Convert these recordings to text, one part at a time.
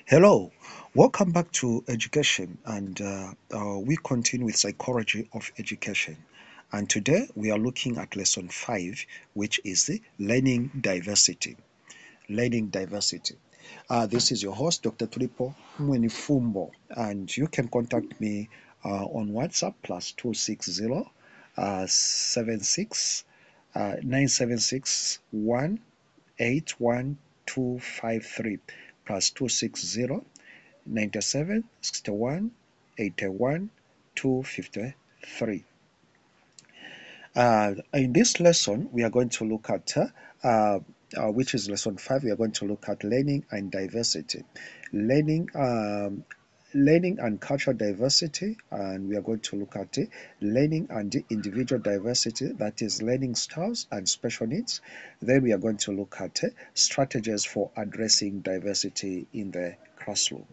Hello, welcome back to education, and we continue with psychology of education. And today we are looking at lesson 5, which is the learning diversity. Learning diversity. This is your host, Dr. Tulipo Mwenifumbo, and you can contact me on WhatsApp plus 260 76 976 181 253 plus 260 97 61 81 253. In this lesson, we are going to look at, which is lesson 5, we are going to look at learning and diversity. Learning, learning and cultural diversity, and we are going to look at learning and individual diversity, that is learning styles and special needs. Then we are going to look at strategies for addressing diversity in the classroom.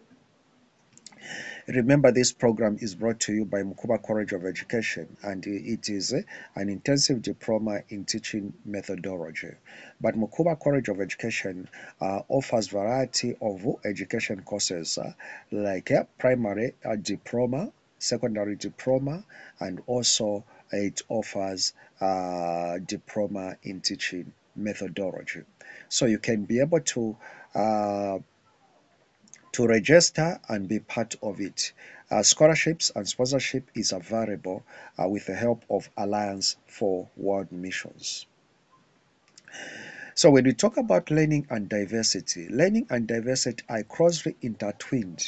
Remember, this program is brought to you by Mukuba College of Education, and it is an intensive diploma in teaching methodology. But Mukuba College of Education offers variety of education courses like primary diploma, secondary diploma, and also it offers diploma in teaching methodology. So you can be able uh, to register and be part of it. Scholarships and sponsorship is available with the help of Alliance for World Missions. So when we talk about learning and diversity are closely intertwined.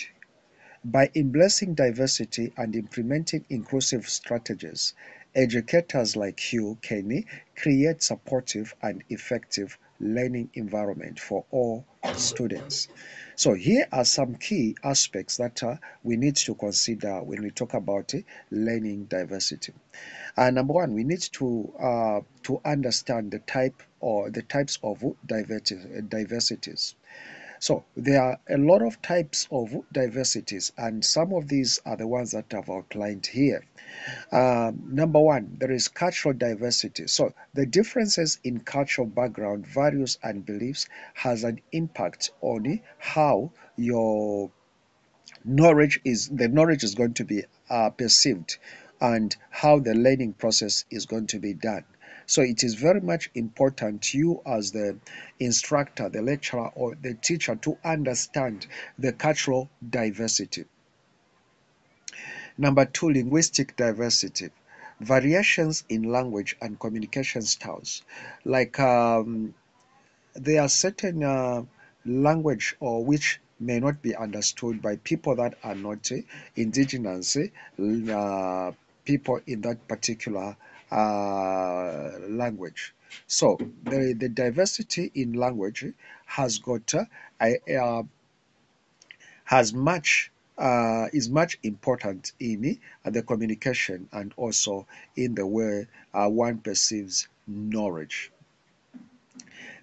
By embracing diversity and implementing inclusive strategies, educators like you can create supportive and effective learning environment for all students. So here are some key aspects that we need to consider when we talk about learning diversity. Number one, we need to understand the type or the types of diversities. So there are a lot of types of diversities, and some of these are the ones that I've outlined here. Number one, there is cultural diversity. So the differences in cultural background, values, and beliefs has an impact on how your knowledge is going to be perceived, and how the learning process is going to be done. So it is very much important you as the instructor, the lecturer, or the teacher to understand the cultural diversity. Number two, linguistic diversity. Variations in language and communication styles. Like there are certain language or which may not be understood by people that are not indigenous people in that particular language. So the diversity in language has got a, has much is much important in the communication and also in the way one perceives knowledge.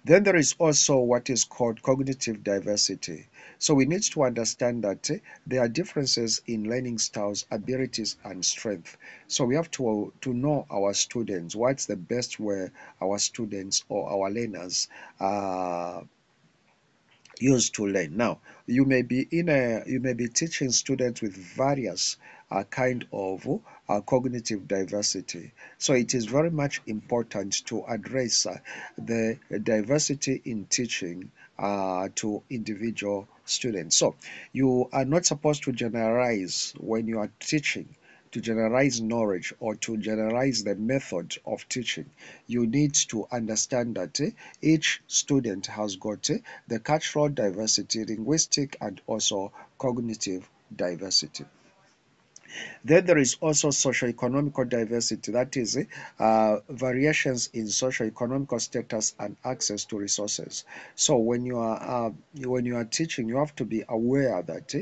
Then there is also what is called cognitive diversity. So we need to understand that there are differences in learning styles, abilities, and strength. So we have to know our students, what's the best way our students or our learners used to learn. Now, you may be teaching students with various kind of cognitive diversity. So it is very much important to address the diversity in teaching to individual students. So you are not supposed to generalize when you are teaching, to generalize knowledge or to generalize the method of teaching. You need to understand that each student has got the cultural diversity, linguistic, and also cognitive diversity. Then there is also socio-economical diversity, that is, variations in socio-economical status and access to resources. So when you are teaching, you have to be aware that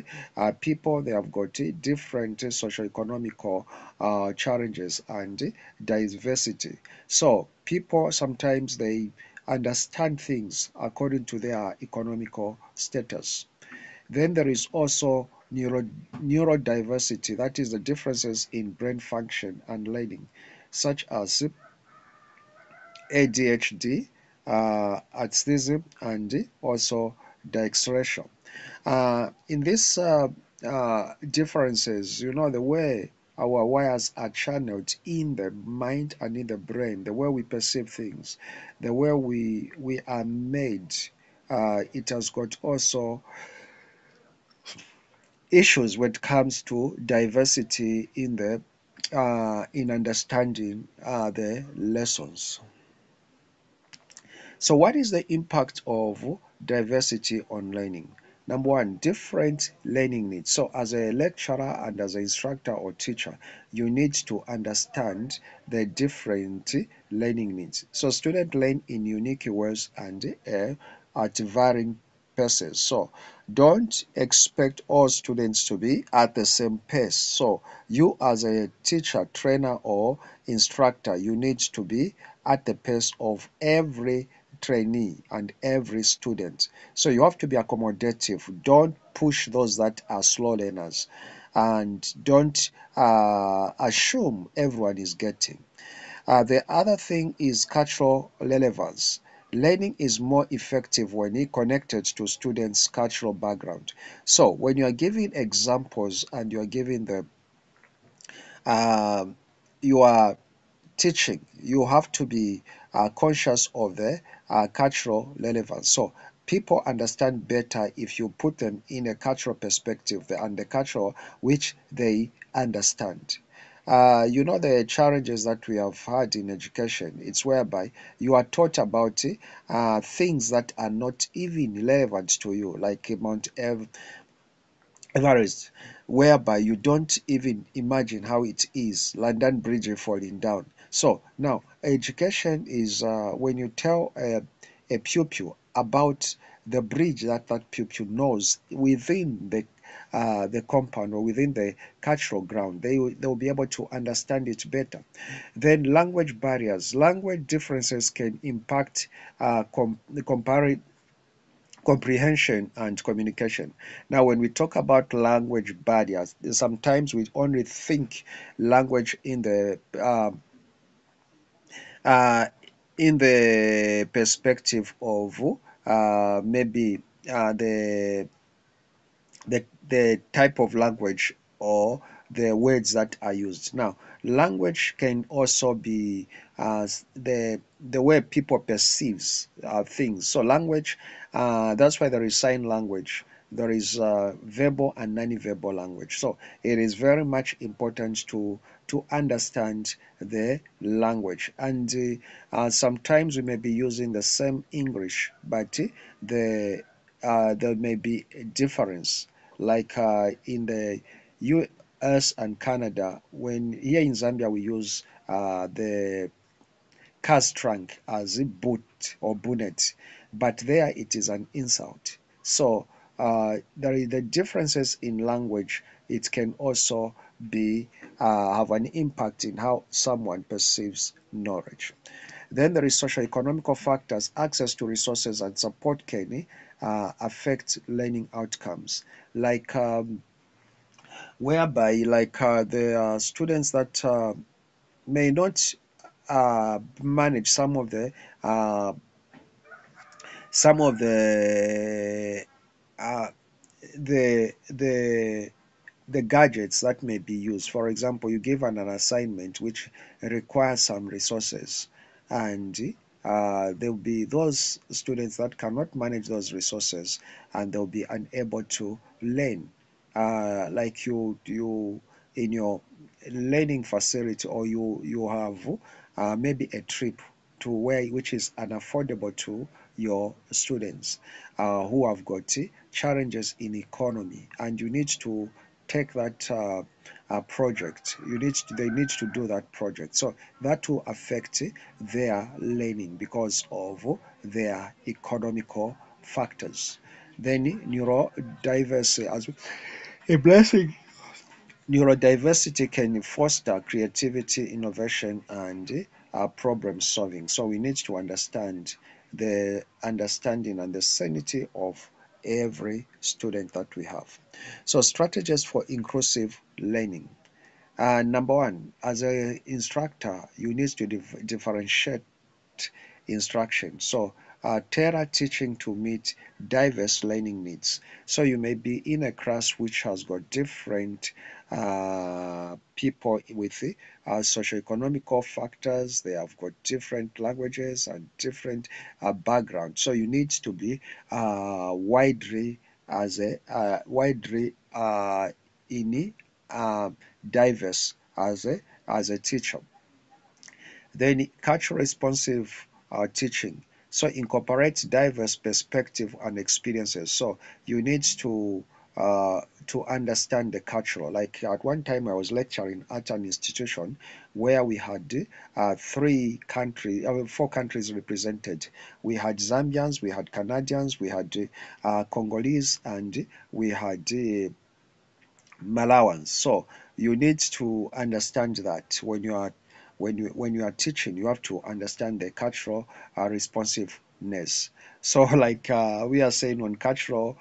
people, they have got different socio-economical challenges and diversity. So people sometimes they understand things according to their economical status. Then there is also neurodiversity, that is the differences in brain function and learning, such as ADHD, autism, and also dexterity. In these differences, the way our wires are channeled in the mind and in the brain, the way we perceive things, the way we are made, it has got also issues when it comes to diversity in the in understanding the lessons. So what is the impact of diversity on learning? Number one, different learning needs. So as a lecturer and as an instructor or teacher, you need to understand the different learning needs. So students learn in unique ways and at varying paces. So don't expect all students to be at the same pace. So you as a teacher, trainer, or instructor, you need to be at the pace of every trainee and every student. So you have to be accommodative. Don't push those that are slow learners, and don't assume everyone is getting. The other thing is cultural relevance. Learning is more effective when it connected to students' cultural background. So when you are giving examples and you are giving the um, you are teaching, you have to be conscious of the cultural relevance. So people understand better if you put them in a cultural perspective and the cultural which they understand. The challenges that we have had in education, it's whereby you are taught about things that are not even relevant to you, like Mount Everest, whereby you don't even imagine how it is, London Bridge falling down. So now, education is when you tell a pupil about the bridge that that pupil knows within the compound or within the cultural ground, they will be able to understand it better. Then language barriers, language differences can impact comprehension and communication. Now, when we talk about language barriers, sometimes we only think language uh, in the perspective of maybe the type of language or the words that are used. Now, language can also be the way people perceives things. So language, that's why there is sign language. There is verbal and non-verbal language. So it is very much important to understand the language. And sometimes we may be using the same English, but there may be a difference, like in the US and Canada. When here in Zambia we use the car's trunk as a boot or bonnet, but there it is an insult. So there is the differences in language. It can also be have an impact in how someone perceives knowledge. Then there is socio-economical factors. Access to resources and support can affect learning outcomes, like whereby like there are students that may not manage uh, some of uh, the the gadgets that may be used. For example, you give an assignment which requires some resources, and there will be those students that cannot manage those resources, and they'll be unable to learn. Like you in your learning facility, or you have maybe a trip to where which is unaffordable to your students who have got challenges in economy, and you need to take that project. They need to do that project. So that will affect their learning because of their economical factors. Then neurodiversity as a blessing. Neurodiversity can foster creativity, innovation, and problem solving. So we need to understand the understanding and the sanity of every student that we have. So strategies for inclusive learning. Number one, as an instructor, you need to differentiate instruction. So tailor teaching to meet diverse learning needs. So you may be in a class which has got different people with socioeconomical factors. They have got different languages and different backgrounds. So you need to be widely widely in diverse as a teacher. Then culture responsive teaching. So incorporate diverse perspective and experiences. So you need to understand the cultural. Like at one time, I was lecturing at an institution where we had four countries represented. We had Zambians, we had Canadians, we had Congolese, and we had Malawans. So you need to understand that when you are teaching, you have to understand the cultural responsiveness. So like we are saying on cultural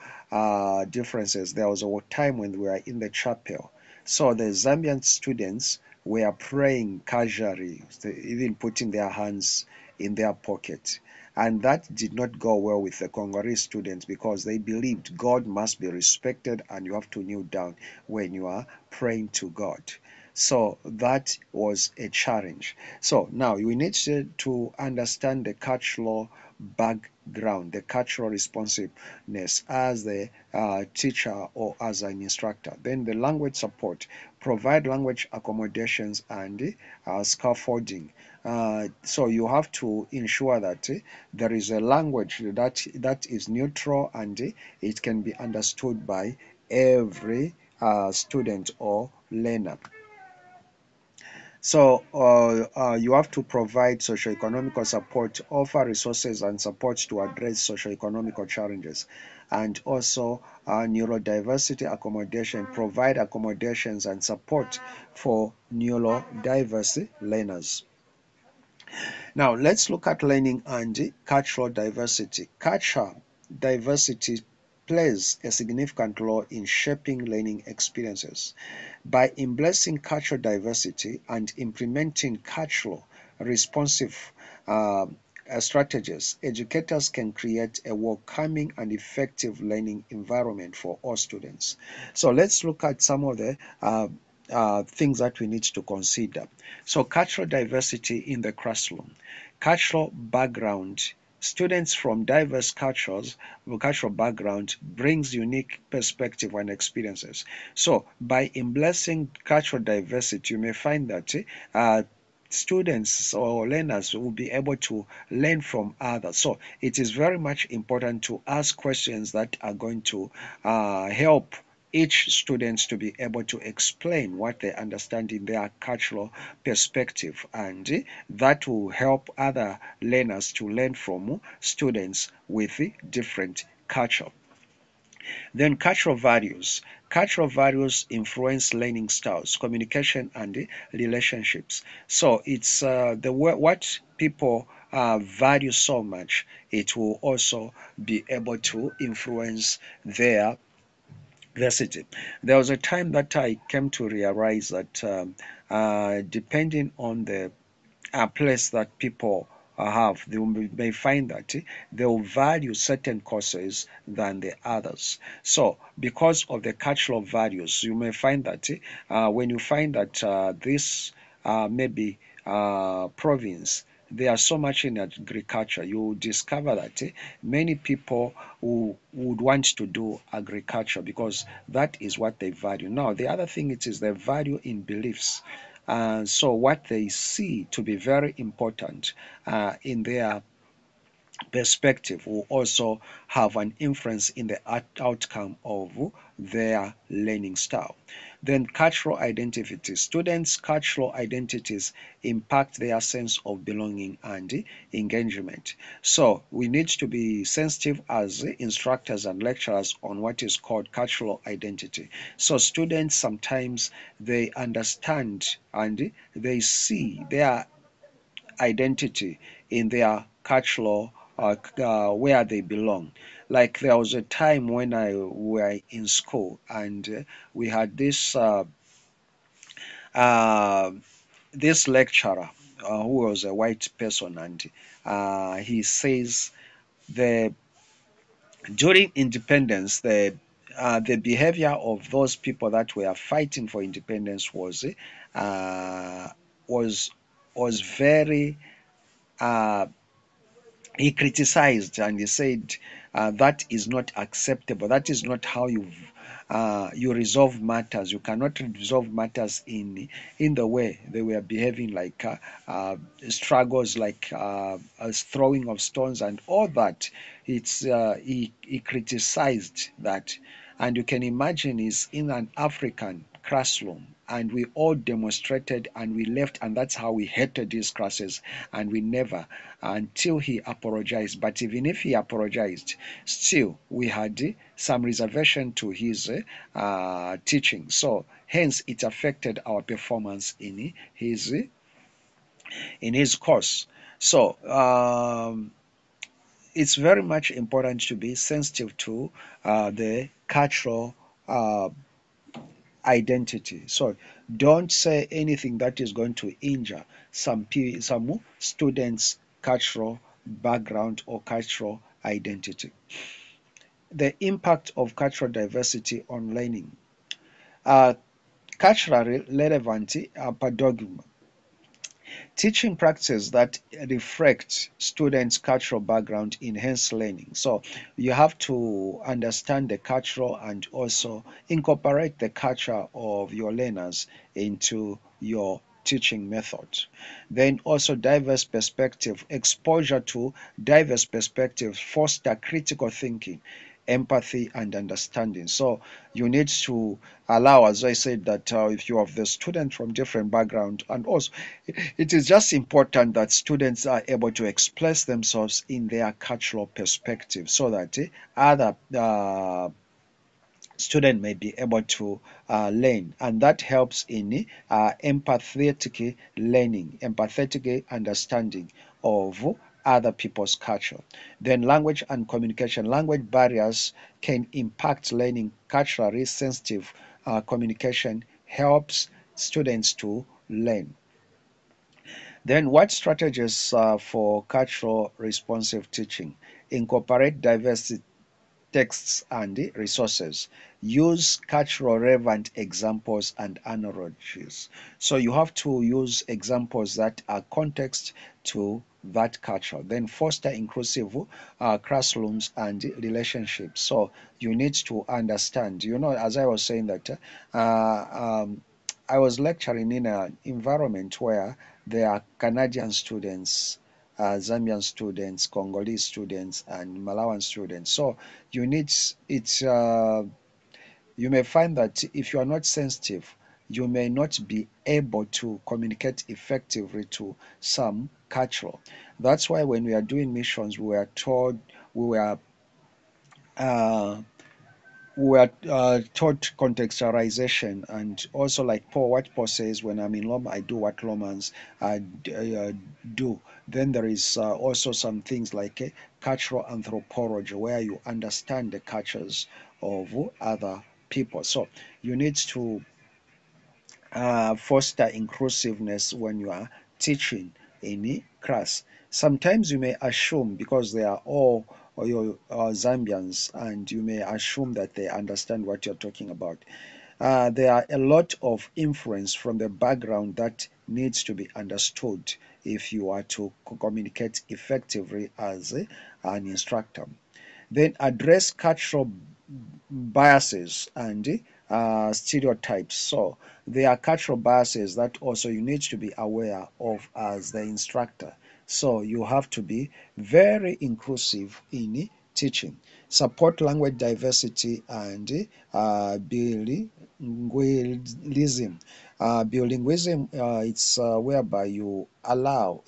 differences, there was a time when we were in the chapel. So the Zambian students were praying casually, even putting their hands in their pocket. And that did not go well with the Congolese students because they believed God must be respected and you have to kneel down when you are praying to God. So that was a challenge. So now we need to understand the cultural background, the cultural responsiveness as the teacher or as an instructor. Then the language support, provide language accommodations and scaffolding. So you have to ensure that there is a language that is neutral and it can be understood by every student or learner. So you have to provide socioeconomical support, offer resources and support to address socioeconomical challenges, and also neurodiversity accommodation, provide accommodations and support for neurodiverse learners. Now, let's look at learning and cultural diversity. Cultural diversity plays a significant role in shaping learning experiences. By embracing cultural diversity and implementing cultural responsive strategies, educators can create a welcoming and effective learning environment for all students. So let's look at some of the things that we need to consider. So cultural diversity in the classroom, cultural background. Students from diverse cultural background brings unique perspective and experiences. So by embracing cultural diversity, you may find that students or learners will be able to learn from others. So it is very much important to ask questions that are going to help each student to be able to explain what they understand in their cultural perspective, and that will help other learners to learn from students with different culture. Then cultural values. Cultural values influence learning styles, communication, and relationships. So it's what people value so much. It will also be able to influence their city. There was a time that I came to realize that depending on the place that people have, they may find that they will value certain courses than the others. So, because of the cultural values, you may find that when you find that this maybe province, they are so much in agriculture, you discover that many people who would want to do agriculture because that is what they value. Now, the other thing it is the value in beliefs. So what they see to be very important in their perspective will also have an influence in the outcome of their learning style. Then cultural identity. Students' cultural identities impact their sense of belonging and engagement. So we need to be sensitive as instructors and lecturers on what is called cultural identity. So students sometimes they understand and they see their identity in their cultural where they belong. Like there was a time when I were in school and we had uh, this lecturer who was a white person, and he says the during independence, the behavior of those people that were fighting for independence uh, was was very uh, he criticized and he said that is not acceptable. That is not how you resolve matters. You cannot resolve matters in the way they were behaving, like struggles, like throwing of stones and all that. He criticized that, and you can imagine he's in an African classroom and we all demonstrated and we left, and that's how we hated these classes, and we never until he apologized. But even if he apologized, still we had some reservation to his teaching. So hence it affected our performance in his course. So it's very much important to be sensitive to the cultural identity. So don't say anything that is going to injure some students' cultural background or cultural identity. The impact of cultural diversity on learning. Uh, Culturally relevant pedagogy. Teaching practices that reflect students' cultural background enhance learning. So you have to understand the cultural and also incorporate the culture of your learners into your teaching method. Then also diverse perspective, exposure to diverse perspectives foster critical thinking, empathy and understanding. So you need to allow, as I said, that if you have the student from different background, and also it is just important that students are able to express themselves in their cultural perspective so that other student may be able to learn, and that helps in empathetic learning, empathetic understanding of other people's culture. Then language and communication. Language barriers can impact learning. Culturally sensitive communication helps students to learn. Then what strategies for cultural responsive teaching? Incorporate diverse texts and resources. Use cultural relevant examples and analogies. So you have to use examples that are context to that culture. Then foster inclusive classrooms and relationships. So you need to understand, as I was saying that I was lecturing in an environment where there are Canadian students, Zambian students, Congolese students, and Malawian students. So you need it's you may find that if you are not sensitive, you may not be able to communicate effectively to some cultural. That's why when we are doing missions, we were told we were uh, taught contextualization, and also like what Paul says, when I'm in Loma, I do what Lomans do. Then there is also some things like cultural anthropology, where you understand the cultures of other people. So you need to foster inclusiveness when you are teaching in a class. Sometimes you may assume, because they are all or your Zambians, and you may assume that they understand what you're talking about. There are a lot of influence from the background that needs to be understood if you are to communicate effectively as an instructor. Then address cultural biases and stereotypes. So there are cultural biases that also you need to be aware of as the instructor. So you have to be very inclusive in teaching. Support language diversity and bilingualism. Bilingualism, it's whereby you allow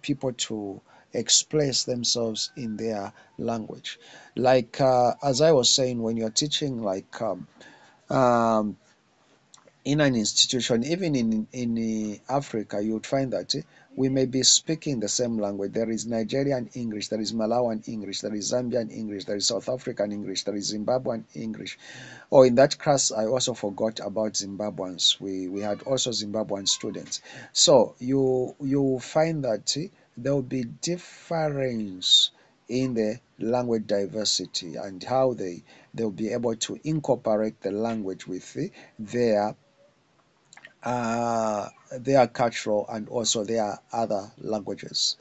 people to express themselves in their language. Like as I was saying, when you're teaching like um, in an institution, even in Africa, you would find that we may be speaking the same language. There is Nigerian English, there is Malawian English, there is Zambian English, there is South African English, there is Zimbabwean English. Oh, in that class, I also forgot about Zimbabweans. We had also Zimbabwean students. So you find that there will be difference in the language diversity and how they'll be able to incorporate the language with their uh, their cultural and also their other languages.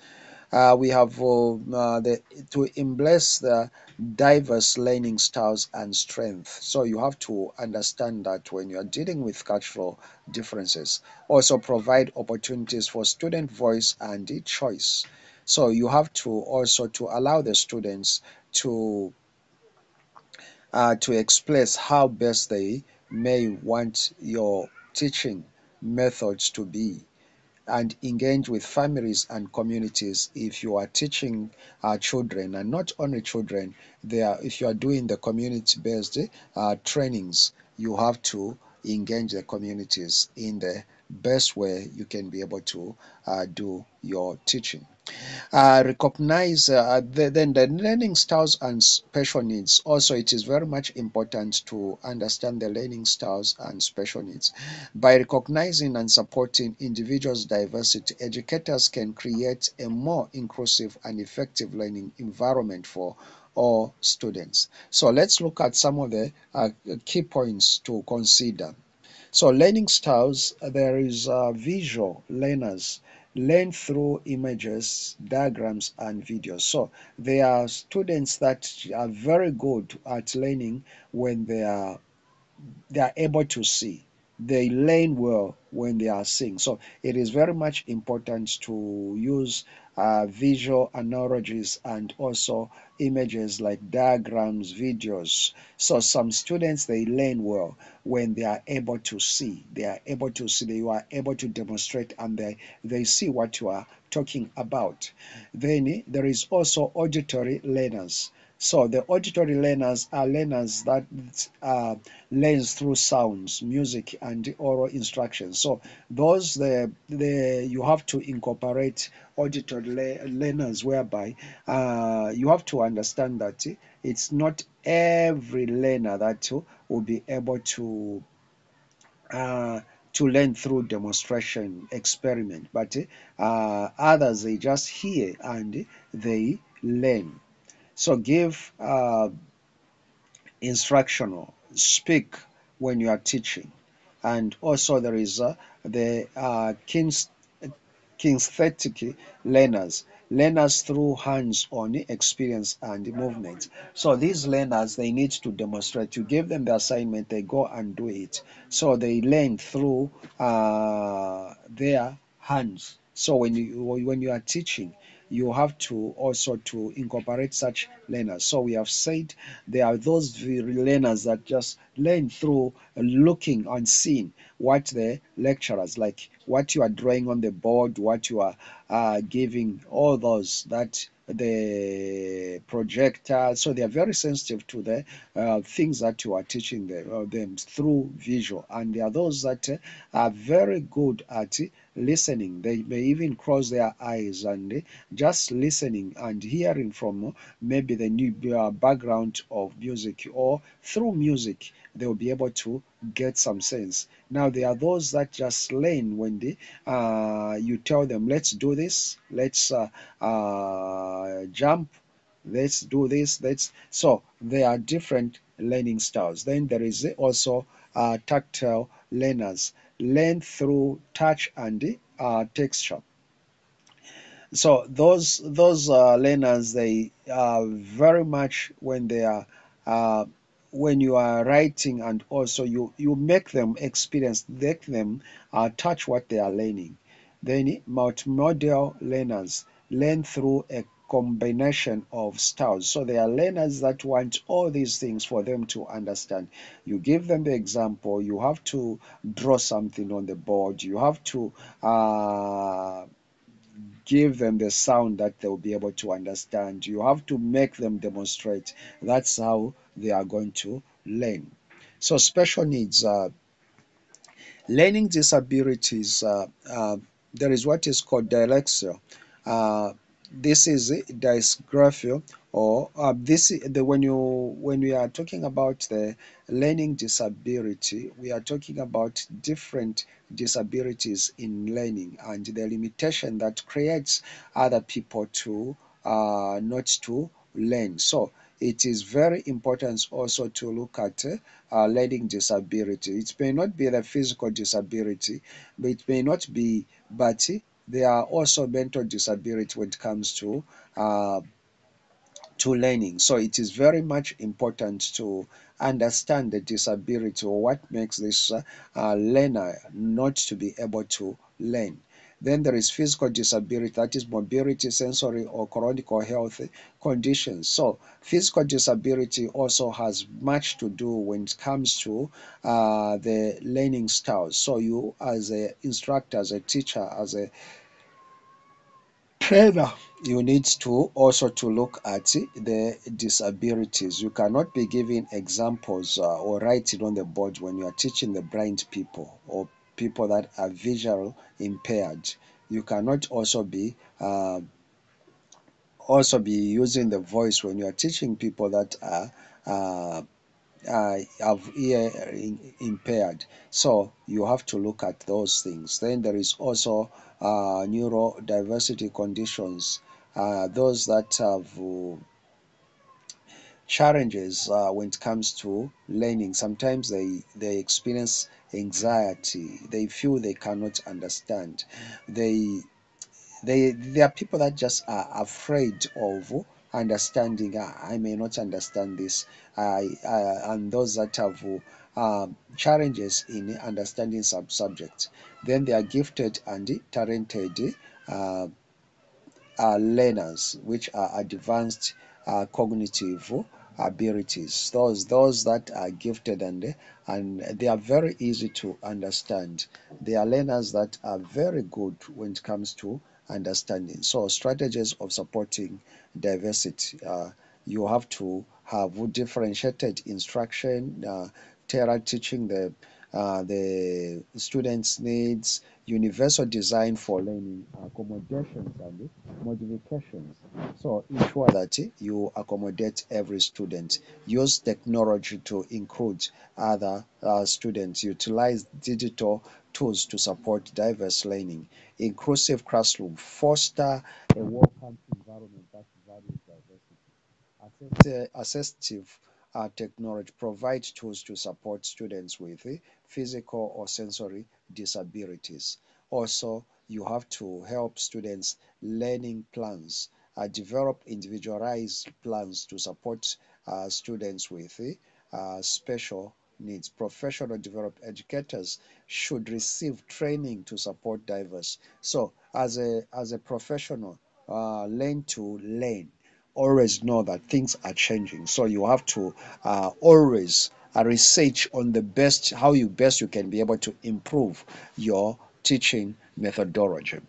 We have to embrace the diverse learning styles and strength. So you have to understand that when you are dealing with cultural differences, also provide opportunities for student voice and choice. So you have to also to allow the students to express how best they may want your teaching methods to be, and engage with families and communities if you are teaching children, and not only children. If you are doing the community-based trainings, you have to engage the communities in the best way you can be able to do your teaching. Recognize then the learning styles and special needs. Also, it is very much important to understand the learning styles and special needs. By recognizing and supporting individuals' diversity, educators can create a more inclusive and effective learning environment for all students. So let's look at some of the key points to consider. So learning styles, there is visual learners learn through images, diagrams, and videos. So there are students that are very good at learning when they are able to see. They learn well when they are seeing. So it is very much important to use visual analogies and also images like diagrams, videos. So some students, they learn well when they are able to see. They are able to see, they are able to demonstrate, and they see what you are talking about. Then there is also auditory learners. So the auditory learners are learners that learns through sounds, music, and oral instructions. So those the you have to incorporate auditory learners, whereby you have to understand that it's not every learner that will be able uh, to learn through demonstration experiment, but others, they just hear and they learn. So give instructional, speak when you are teaching. And also there is the kinesthetic learners, learners through hands-on experience and movement. So these learners, they need to demonstrate. You give them the assignment, they go and do it. So they learn through their hands. So when you are teaching, you have to also to incorporate such learners. So we have said there are those learners that just learn through looking and seeing what the lecturers, like what you are drawing on the board, what you are giving, all those that the projector. So they are very sensitive to the things that you are teaching them through visual. And there are those that are very good at listening. They may even close their eyes and just listening and hearing from maybe the new background of music, or through music they will be able to get some sense. Now there are those that just learn when you tell them, let's do this, let's jump, let's do this, let's. So there are different learning styles. Then there is also tactile learners, learn through touch and texture. So those learners, they are very much when they are uh, when you are writing, and also you make them experience, make them touch what they are learning. Then multimodal learners learn through a combination of styles. So they are learners that want all these things for them to understand. You give them the example, you have to draw something on the board, you have to give them the sound that they'll be able to understand. You have to make them demonstrate. That's how they are going to learn. So special needs, learning disabilities, there is what is called dyslexia. Uh, this is dysgraphia, or when we are talking about the learning disability, we are talking about different disabilities in learning and the limitation that creates other people to not to learn. So it is very important also to look at learning disability. It may not be the physical disability, but it may not be, but there are also mental disability when it comes uh, to learning. So it is very much important to understand the disability or what makes this learner not to be able to learn. Then there is physical disability, that is mobility, sensory, or chronic health conditions. So physical disability also has much to do when it comes to the learning styles. So you as an instructor, as a teacher, as a trainer, you need to also to look at the disabilities. You cannot be giving examples or writing on the board when you are teaching the blind people or people that are visual impaired. You cannot also be using the voice when you are teaching people that are uh, have ear impaired. So you have to look at those things. Then there is also neurodiversity conditions. Those that have challenges when it comes to learning. Sometimes they experience anxiety. They feel they cannot understand. They there are people that just are afraid of understanding. I may not understand this. And those that have challenges in understanding some subjects. Then they are gifted and talented uh, learners, which are advanced cognitive abilities. Those that are gifted and they are very easy to understand. They are learners that are very good when it comes to understanding. So strategies of supporting diversity. You have to have differentiated instruction, tailored teaching the students' needs, universal design for learning, accommodations and modifications. So ensure that you accommodate every student. Use technology to include other students. Utilize digital tools to support diverse learning. Inclusive classroom. Foster a welcome environment that values diversity. Assistive technology provides tools to support students with physical or sensory disabilities. Also, you have to help students learning plans, develop individualized plans to support students with special needs. Professional developed educators should receive training to support diverse. So, as a professional, learn to learn. Always know that things are changing, so you have to always research on the best, how you can be able to improve your teaching methodology.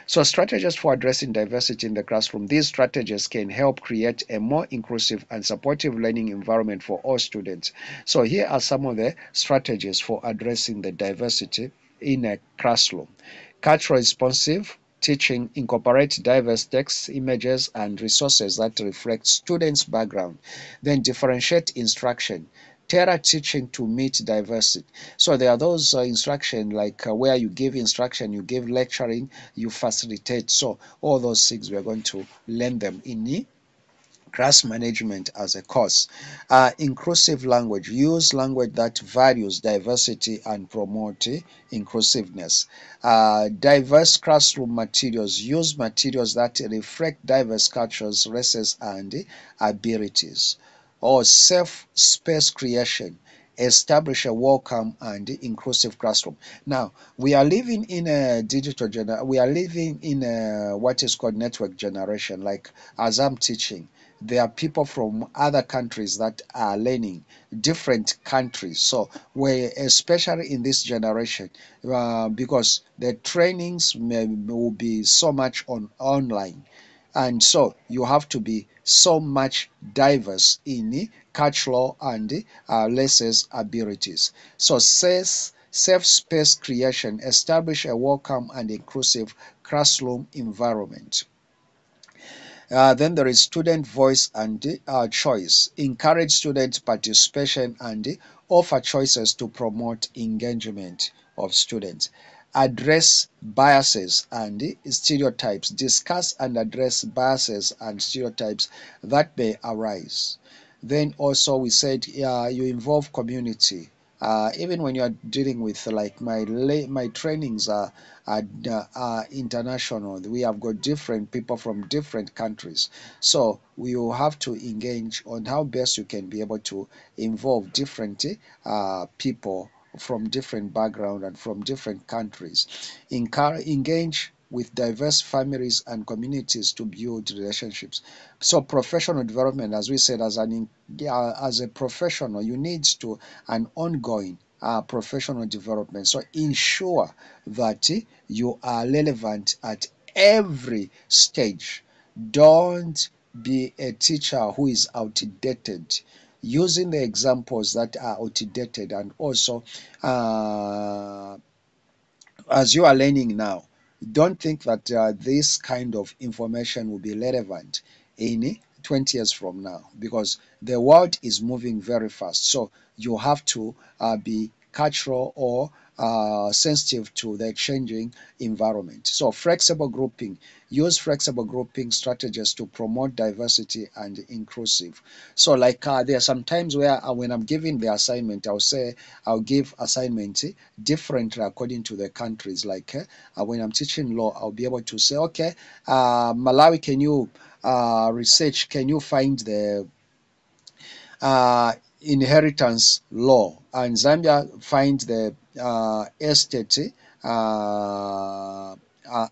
So strategies for addressing diversity in the classroom. These strategies can help create a more inclusive and supportive learning environment for all students. So here are some of the strategies for addressing the diversity in a classroom. Cultural responsive teaching. Incorporate diverse texts, images, and resources that reflect students' background. Then differentiate instruction. Tailor teaching to meet diversity. So there are those instruction like where you give instruction, you give lecturing, you facilitate. So all those things we are going to learn them in class management as a course. Inclusive language. Use language that values diversity and promote inclusiveness. Diverse classroom materials. Use materials that reflect diverse cultures, races, and abilities. Or safe space creation. Establish a welcome and inclusive classroom. Now, we are living in a we are living in a what is called network generation. Like as I'm teaching, there are people from other countries that are learning different countries. So we, especially in this generation, because the trainings will be so much online, and so you have to be so much diverse in cultural and lessons abilities. So safe space creation. Establish a welcome and inclusive classroom environment. Then there is student voice and choice. Encourage student participation and offer choices to promote engagement of students. address biases and stereotypes. Discuss and address biases and stereotypes that may arise. Then also we said you involve community. Even when you are dealing with like my trainings are international. We have got different people from different countries, so we will have to engage on how best you can be able to involve different people from different background and from different countries. Engage with diverse families and communities to build relationships. So professional development, as we said, as a professional, you need to an ongoing professional development. So ensure that you are relevant at every stage. Don't be a teacher who is outdated, using the examples that are outdated, and also uh, as you are learning now, don't think that this kind of information will be relevant in 20 years from now, because the world is moving very fast. So you have to be cultural or sensitive to the changing environment. So flexible grouping, use flexible grouping strategies to promote diversity and inclusive. So like there are some times where when I'm giving the assignment, I'll give assignment differently according to the countries. Like when I'm teaching law, I'll be able to say, okay, Malawi, can you research, can you find the uh, inheritance law, and Zambia find the estate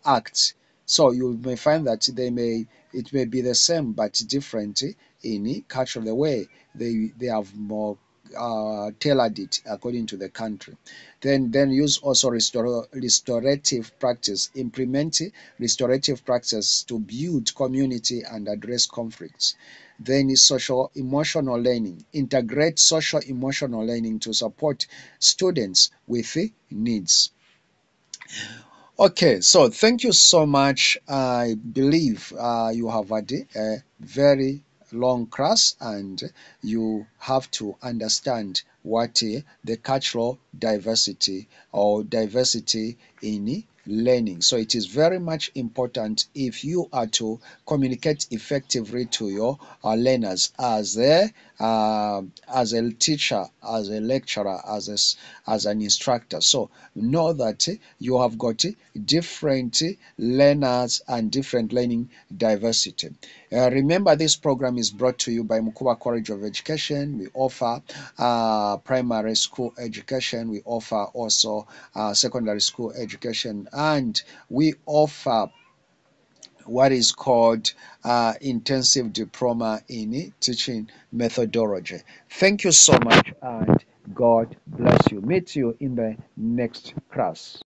act. So you may find that it may be the same but different in culture, the way they have more tailored it according to the country. Then use also restorative practice. Implement restorative practice to build community and address conflicts. Then is social emotional learning. Integrate social emotional learning to support students with needs. Okay, so thank you so much. I believe you have had a very long class, and you have to understand what the cultural diversity or diversity in learning. So it is very much important if you are to communicate effectively to your learners as a teacher, as a lecturer, as an instructor. So know that you have got different learners and different learning diversity. Remember, this program is brought to you by Mukuba College of Education. We offer primary school education. We offer also secondary school education, and we offer what is called intensive diploma in teaching methodology. Thank you so much, and God bless you. Meet you in the next class.